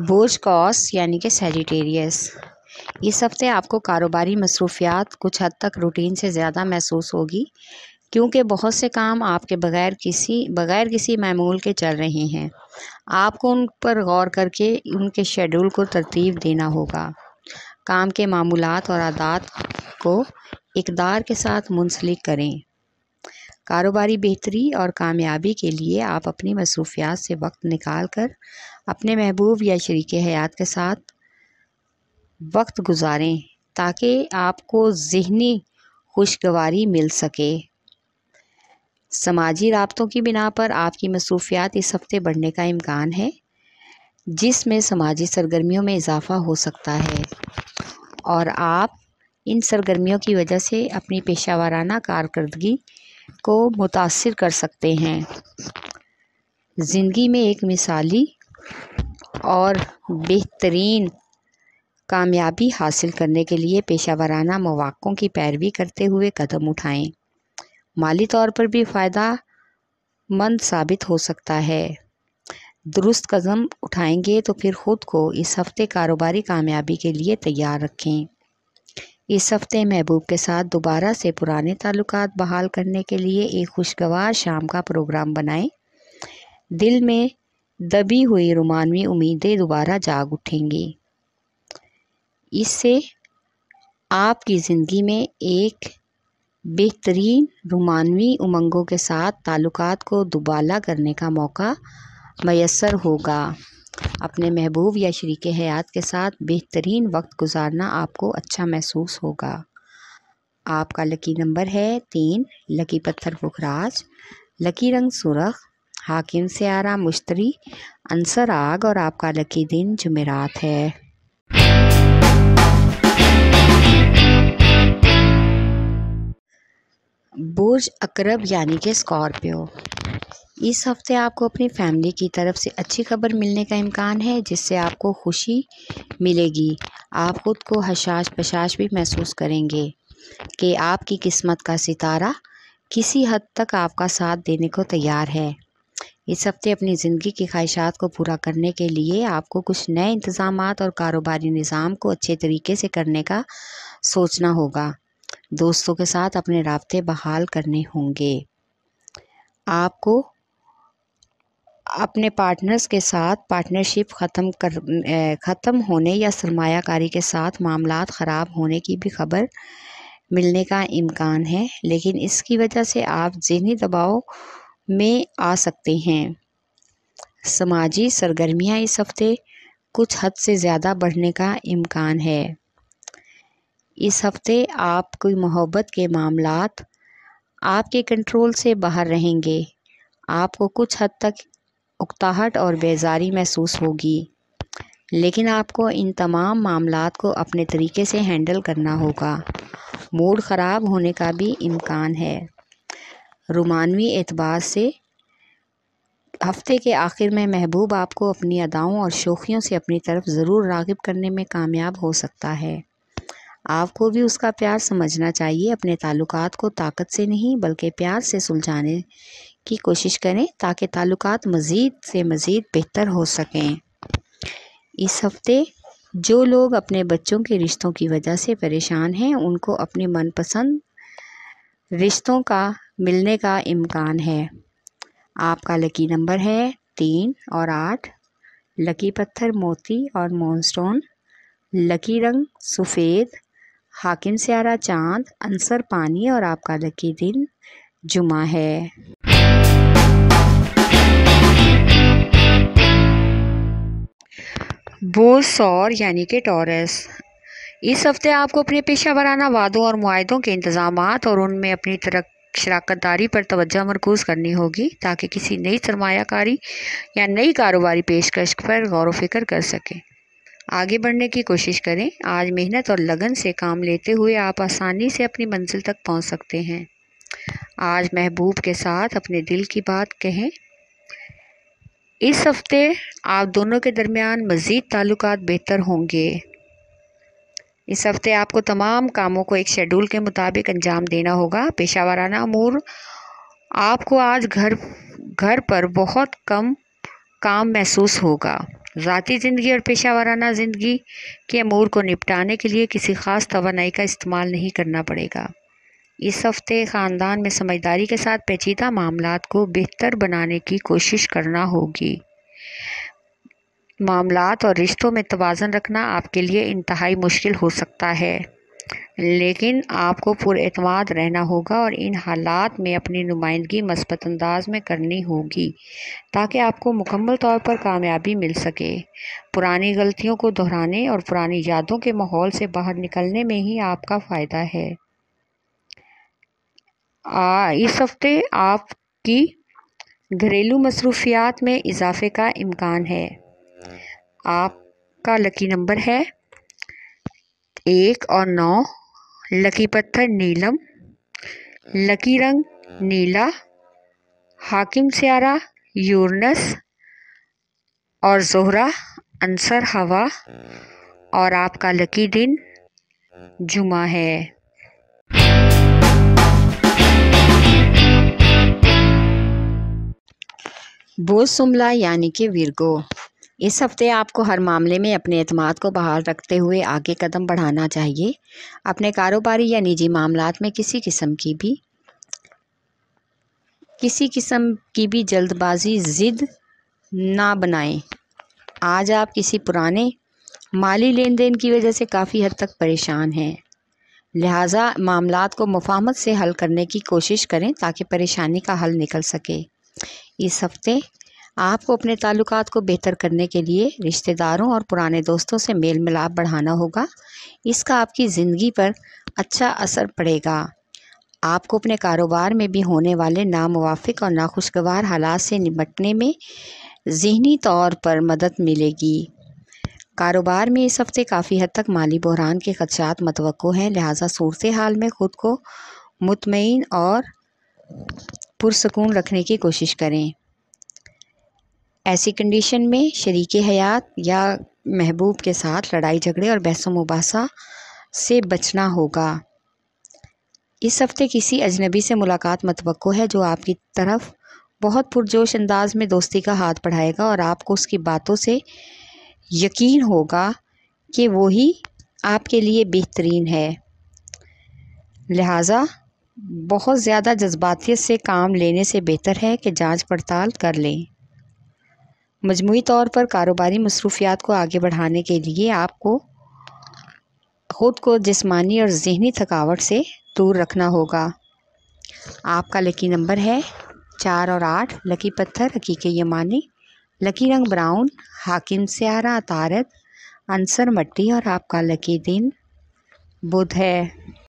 بوجھ کاس یعنی کہ سیجیٹیریس، اس ہفتے آپ کو کاروباری مصروفیات کچھ حد تک روٹین سے زیادہ محسوس ہوگی، کیونکہ بہت سے کام آپ کے بغیر کسی معمول کے چل رہے ہیں۔ آپ کو ان پر غور کر کے ان کے شیڈول کو ترتیب دینا ہوگا۔ کام کے معمولات اور عادات کو اقدار کے ساتھ منسلک کریں۔ کاروباری بہتری اور کامیابی کے لیے آپ اپنی مصروفیات سے وقت نکال کر اپنے محبوب یا شریک حیات کے ساتھ وقت گزاریں تاکہ آپ کو ذہنی خوشگواری مل سکے۔ سماجی رابطوں کی بنا پر آپ کی مصروفیات اس ہفتے بڑھنے کا امکان ہے، جس میں سماجی سرگرمیوں میں اضافہ ہو سکتا ہے اور آپ ان سرگرمیوں کی وجہ سے اپنی پیشہ ورانہ کارکردگی کو متاثر کر سکتے ہیں۔ زندگی میں ایک مثالی اور بہترین کامیابی حاصل کرنے کے لیے پیشہ ورانہ مواقعوں کی پیروی کرتے ہوئے قدم اٹھائیں۔ مالی طور پر بھی فائدہ مند ثابت ہو سکتا ہے۔ درست قدم اٹھائیں گے تو پھر خود کو اس ہفتے کاروباری کامیابی کے لیے تیار رکھیں۔ اس ہفتے محبوب کے ساتھ دوبارہ سے پرانے تعلقات بحال کرنے کے لیے ایک خوشگوار شام کا پروگرام بنائیں۔ دل میں دبی ہوئی رومانوی امیدیں دوبارہ جاگ اٹھیں گی۔ اس سے آپ کی زندگی میں ایک بہترین رومانوی امنگوں کے ساتھ تعلقات کو دوبالا کرنے کا موقع میسر ہوگا۔ اپنے محبوب یا شریک حیات کے ساتھ بہترین وقت گزارنا آپ کو اچھا محسوس ہوگا۔ آپ کا لکی نمبر ہے 3، لکی پتھر پکھراج، لکی رنگ سرخ، حاکم سیارہ مشتری، عنصر آگ اور آپ کا لکی دن جمعرات ہے۔ برج عقرب یعنی کہ اسکارپیو، اس ہفتے آپ کو اپنی فیملی کی طرف سے اچھی خبر ملنے کا امکان ہے، جس سے آپ کو خوشی ملے گی۔ آپ خود کو حشاش پشاش بھی محسوس کریں گے کہ آپ کی قسمت کا ستارہ کسی حد تک آپ کا ساتھ دینے کو تیار ہے۔ اس ہفتے اپنی زندگی کی خواہشات کو پورا کرنے کے لیے آپ کو کچھ نئے انتظامات اور کاروباری نظام کو اچھے طریقے سے کرنے کا سوچنا ہوگا۔ دوستوں کے ساتھ اپنے رابطے بحال کرنے ہوں گے۔ آپ کو اپنے پارٹنرز کے ساتھ پارٹنرشپ ختم ہونے یا سرمایہ کاری کے ساتھ معاملات خراب ہونے کی بھی خبر ملنے کا امکان ہے، لیکن اس کی وجہ سے آپ ذہنی دباؤ میں آ سکتے ہیں۔ سماجی سرگرمیاں اس ہفتے کچھ حد سے زیادہ بڑھنے کا امکان ہے۔ اس ہفتے آپ کی محبت کے معاملات آپ کے کنٹرول سے باہر رہیں گے۔ آپ کو کچھ حد تک اکتاہٹ اور بیزاری محسوس ہوگی، لیکن آپ کو ان تمام معاملات کو اپنے طریقے سے ہینڈل کرنا ہوگا۔ موڈ خراب ہونے کا بھی امکان ہے۔ رومانوی اعتبار سے ہفتے کے آخر میں محبوب آپ کو اپنی اداؤں اور شوخیوں سے اپنی طرف ضرور راغب کرنے میں کامیاب ہو سکتا ہے۔ آپ کو بھی اس کا پیار سمجھنا چاہیے۔ اپنے تعلقات کو طاقت سے نہیں بلکہ پیار سے سلجھانے کی کوشش کریں تاکہ تعلقات مزید سے مزید بہتر ہو سکیں۔ اس ہفتے جو لوگ اپنے بچوں کے رشتوں کی وجہ سے پریشان ہیں، ان کو اپنی من پسند رشتوں کا ملنے کا امکان ہے۔ آپ کا لکی نمبر ہے 3 اور 8، لکی پتھر موتی اور مون سٹون، لکی رنگ سفید، حاکم سیارہ چاند، عنصر پانی اور آپ کا لکی دن جمعہ ہے۔ برج ثور یعنی کہ ٹورس، اس ہفتے آپ کو اپنے پیشہ ورانہ وعدوں اور معاہدوں کے انتظامات اور ان میں اپنی شراکت داری پر توجہ مرکوز کرنی ہوگی تاکہ کسی نئی سرمایہ کاری یا نئی کاروباری پیشکش پر غور و فکر کر سکیں۔ آگے بڑھنے کی کوشش کریں۔ آج محنت اور لگن سے کام لیتے ہوئے آپ آسانی سے اپنی منزل تک پہنچ سکتے ہیں۔ آج محبوب کے ساتھ اپنے دل کی بات کہیں۔ اس ہفتے آپ دونوں کے درمیان مزید تعلقات بہتر ہوں گے۔ اس ہفتے آپ کو تمام کاموں کو ایک شیڈول کے مطابق انجام دینا ہوگا۔ پیشہ ورانہ امور آپ کو آج گھر پر بہت کم کام محسوس ہوگا۔ ذاتی زندگی اور پیشہ ورانہ زندگی کے امور کو نپٹانے کے لیے کسی خاص توانائی کا استعمال نہیں کرنا پڑے گا۔ اس ہفتے خاندان میں سمجھداری کے ساتھ پیچیدہ معاملات کو بہتر بنانے کی کوشش کرنا ہوگی۔ معاملات اور رشتوں میں توازن رکھنا آپ کے لیے انتہائی مشکل ہو سکتا ہے، لیکن آپ کو پر اعتماد رہنا ہوگا اور ان حالات میں اپنی نمائندگی مثبت انداز میں کرنی ہوگی تاکہ آپ کو مکمل طور پر کامیابی مل سکے۔ پرانی غلطیوں کو دہرانے اور پرانی یادوں کے ماحول سے باہر نکلنے میں ہی آپ کا فائدہ ہے۔ اس ہفتے آپ کی گھریلو مصروفیات میں اضافے کا امکان ہے۔ آپ کا لکی نمبر ہے 1 اور 9، لکی پتھر نیلم، لکی رنگ نیلا، حاکم سیارہ یورینس اور زہرہ، عنصر ہوا، اور آپ کا لکی دن جمعہ ہے۔ بوز سملا یعنی کہ ویرگو، اس ہفتے آپ کو ہر معاملے میں اپنے اعتماد کو بحال رکھتے ہوئے آگے قدم بڑھانا چاہیے۔ اپنے کاروباری یا نجی معاملات میں کسی قسم کی بھی جلد بازی ضد نہ بنائیں۔ آج آپ کسی پرانے مالی لین دین کی وجہ سے کافی حد تک پریشان ہیں، لہٰذا معاملات کو مفاہمت سے حل کرنے کی کوشش کریں تاکہ پریشانی کا حل نکل سکے۔ اس ہفتے آپ کو اپنے تعلقات کو بہتر کرنے کے لیے رشتہ داروں اور پرانے دوستوں سے میل ملاپ بڑھانا ہوگا۔ اس کا آپ کی زندگی پر اچھا اثر پڑے گا۔ آپ کو اپنے کاروبار میں بھی ہونے والے ناموافق اور ناخوشگوار حالات سے نمٹنے میں ذہنی طور پر مدد ملے گی۔ کاروبار میں اس ہفتے کافی حد تک مالی بحران کے خدشات متوقع ہیں، لہٰذا صورتحال میں خود کو مطمئن اور پرسکون رکھنے کی کوشش کریں۔ ایسی کنڈیشن میں شریک حیات یا محبوب کے ساتھ لڑائی جھگڑے اور بحث و مباحثہ سے بچنا ہوگا۔ اس ہفتے کسی اجنبی سے ملاقات متوقع ہے جو آپ کی طرف بہت پرجوش انداز میں دوستی کا ہاتھ بڑھائے گا اور آپ کو اس کی باتوں سے یقین ہوگا کہ وہی آپ کے لیے بہترین ہے، لہٰذا بہت زیادہ جذباتیت سے کام لینے سے بہتر ہے کہ جانچ پڑتال کر لیں۔ مجموعی طور پر کاروباری مصروفیات کو آگے بڑھانے کے لیے آپ کو خود کو جسمانی اور ذہنی تھکاوٹ سے دور رکھنا ہوگا۔ آپ کا لکی نمبر ہے 4 اور 8، لکی پتھر حقیقی یمانی، لکی رنگ براؤن، حاکم سیارہ عطارد، عنصر مٹی، اور آپ کا لکی دن بدھ ہے۔